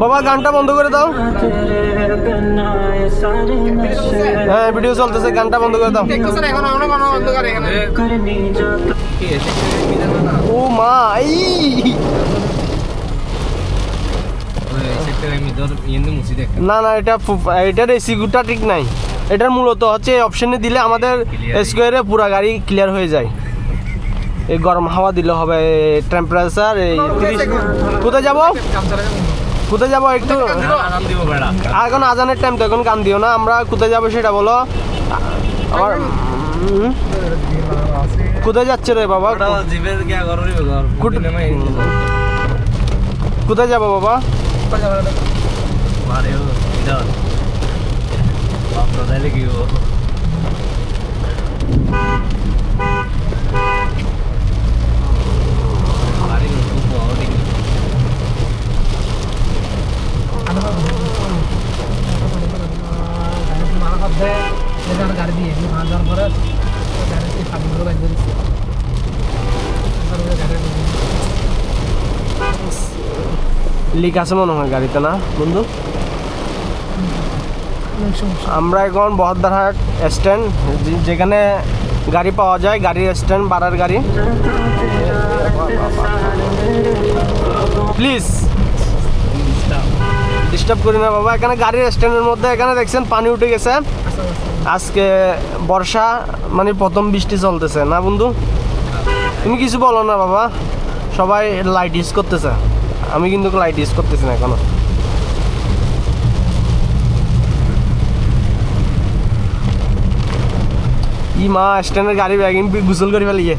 বাবা গানটা বন্ধ করে দাও। হ্যাঁ ভিডিও চলতেছে, গানটা বন্ধ করে দাও। ও মা না না, এটার এসিগুটা ঠিক নাই। এটার মূলত হচ্ছে অপশনে দিলে আমাদের স্কোয়ারে পুরা গাড়ি ক্লিয়ার হয়ে যায়। এই গরম হাওয়া দিলে হবে, টেম্পারেচার এই 30। কোথায় যাব কোথায় যাব একটু এখন আজানের টাইম তো, এখন গান দিও না। আমরা কোথায় যাব সেটা বলো। আমার কোথায় যাচ্ছে রে বাবা? কোথায় যাব বাবা? গাড়ি দিয়ে যাওয়ার পরে লিক আছে মনে হয় গাড়িতে, না বন্ধু? আমরা এখন বহদ্দারহাট স্ট্যান্ড, যেখানে গাড়ি পাওয়া যায়, গাড়ির স্ট্যান্ড, ভাড়ার গাড়ি। প্লিজ ডিস্টার্ব করি না বাবা। এখানে গাড়ির স্ট্যান্ডের মধ্যে এখানে দেখছেন পানি উঠে গেছে। আজকে বর্ষা, মানে প্রথম বৃষ্টি চলতেছে না বন্ধু? তুমি কিছু বলো না বাবা, সবাই লাইট ইউজ করতেছে, আমি কিন্তু লাইট ইউজ করতেছি না এখনো। ই মা, স্ট্যান্ডের গাড়ি ব্যাগিং গোসল করে ফেলিয়ে।